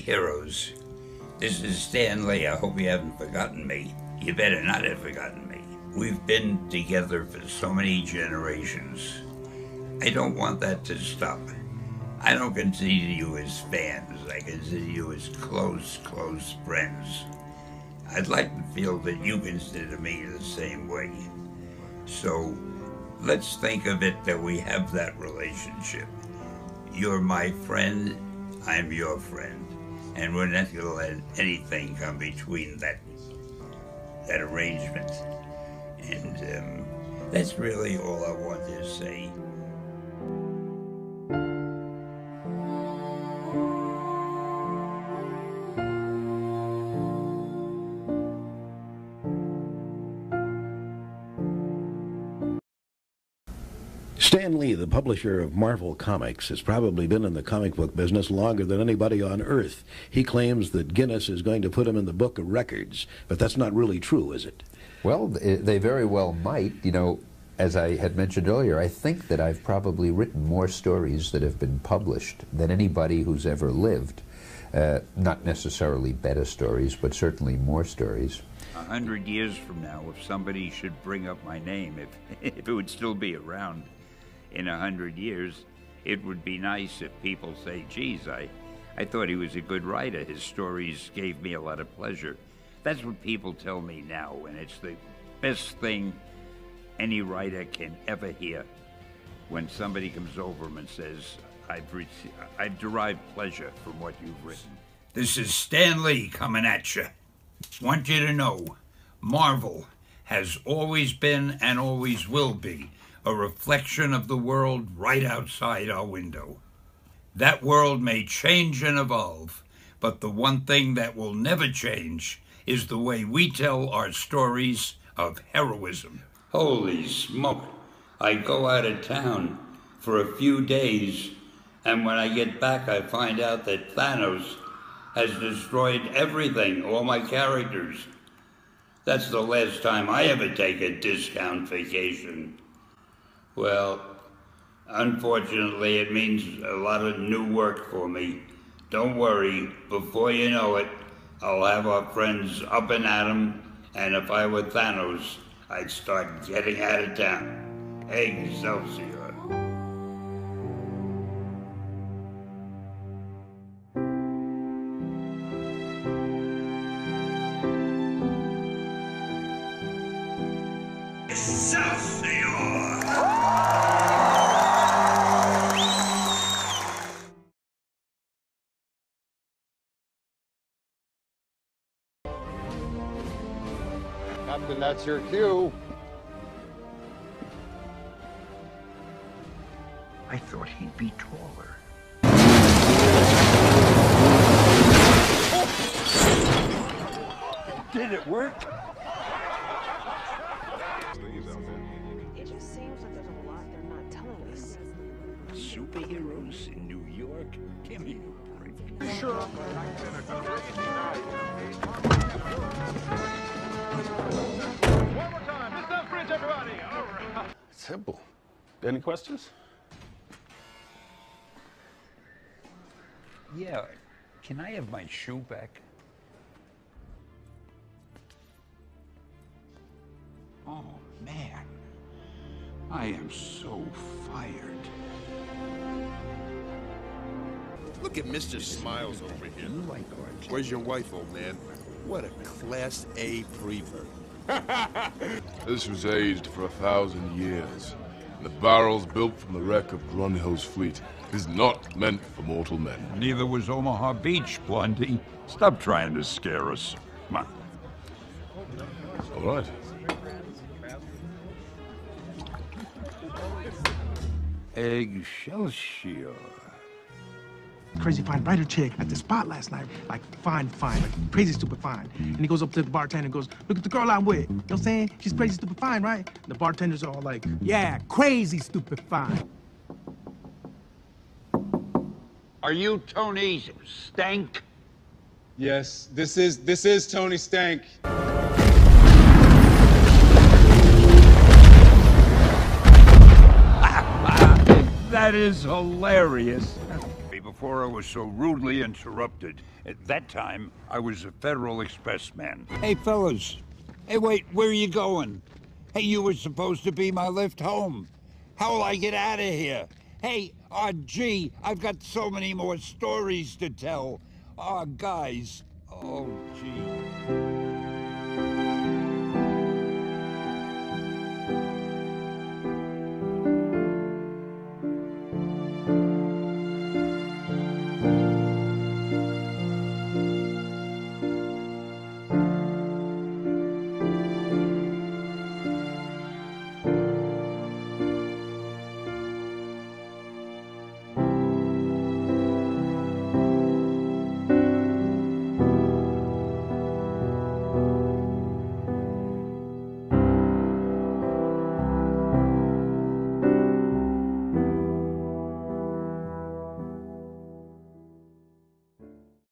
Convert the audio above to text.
Superheroes. This is Stan Lee. I hope you haven't forgotten me. You better not have forgotten me. We've been together for so many generations. I don't want that to stop. I don't consider you as fans. I consider you as close friends. I'd like to feel that you consider me the same way. So let's think of it that we have that relationship. You're my friend, I'm your friend. And we're not going to let anything come between that arrangement. And that's really all I want to say. Stan Lee, the publisher of Marvel Comics, has probably been in the comic book business longer than anybody on Earth. He claims that Guinness is going to put him in the book of records, but that's not really true, is it? Well, they very well might. You know, as I had mentioned earlier, I think that I've probably written more stories that have been published than anybody who's ever lived. Not necessarily better stories, but certainly more stories. 100 years from now, if somebody should bring up my name, if it would still be around in 100 years, it would be nice if people say, geez, I thought he was a good writer. His stories gave me a lot of pleasure. That's what people tell me now, and it's the best thing any writer can ever hear when somebody comes over and says, I've derived pleasure from what you've written. This is Stan Lee coming at you. Want you to know, Marvel has always been and always will be a reflection of the world right outside our window. That world may change and evolve, but the one thing that will never change is the way we tell our stories of heroism. Holy smoke, I go out of town for a few days, and when I get back I find out that Thanos has destroyed everything, all my characters. That's the last time I ever take a discount vacation. Well, unfortunately, it means a lot of new work for me. Don't worry, before you know it, I'll have our friends up and at 'em, and if I were Thanos, I'd start getting out of town. Excelsior. Captain, that's your cue. I thought he'd be taller. Did it work? It just seems like there's a lot they're not telling us. Superheroes in New York? Give me a break. Sure. One more time. This is bridge, everybody. All right. Simple. Any questions? Yeah, can I have my shoe back? Oh, man. I am so fired. Look at Mr. Smiles over here. You like art? Where's your wife, old man? What a Class A prevert. This was aged for 1,000 years. The barrels built from the wreck of Grunhill's fleet is not meant for mortal men. Neither was Omaha Beach, Blondie. Stop trying to scare us. Come on. All right. Excelsior. Crazy fine writer chick at the spot last night. Like, fine, like crazy stupid fine. And he goes up to the bartender and goes, look at the girl I'm with. You know what I'm saying? She's crazy stupid fine, right? And the bartenders are all like, yeah, crazy stupid fine. Are you Tony Stank? Yes, this is Tony Stank. That is hilarious. before I was so rudely interrupted. At that time, I was a Federal Express man. Hey, fellas. Hey, wait, where are you going? Hey, you were supposed to be my lift home. How will I get out of here? Hey, gee, I've got so many more stories to tell. Guys. Oh, gee.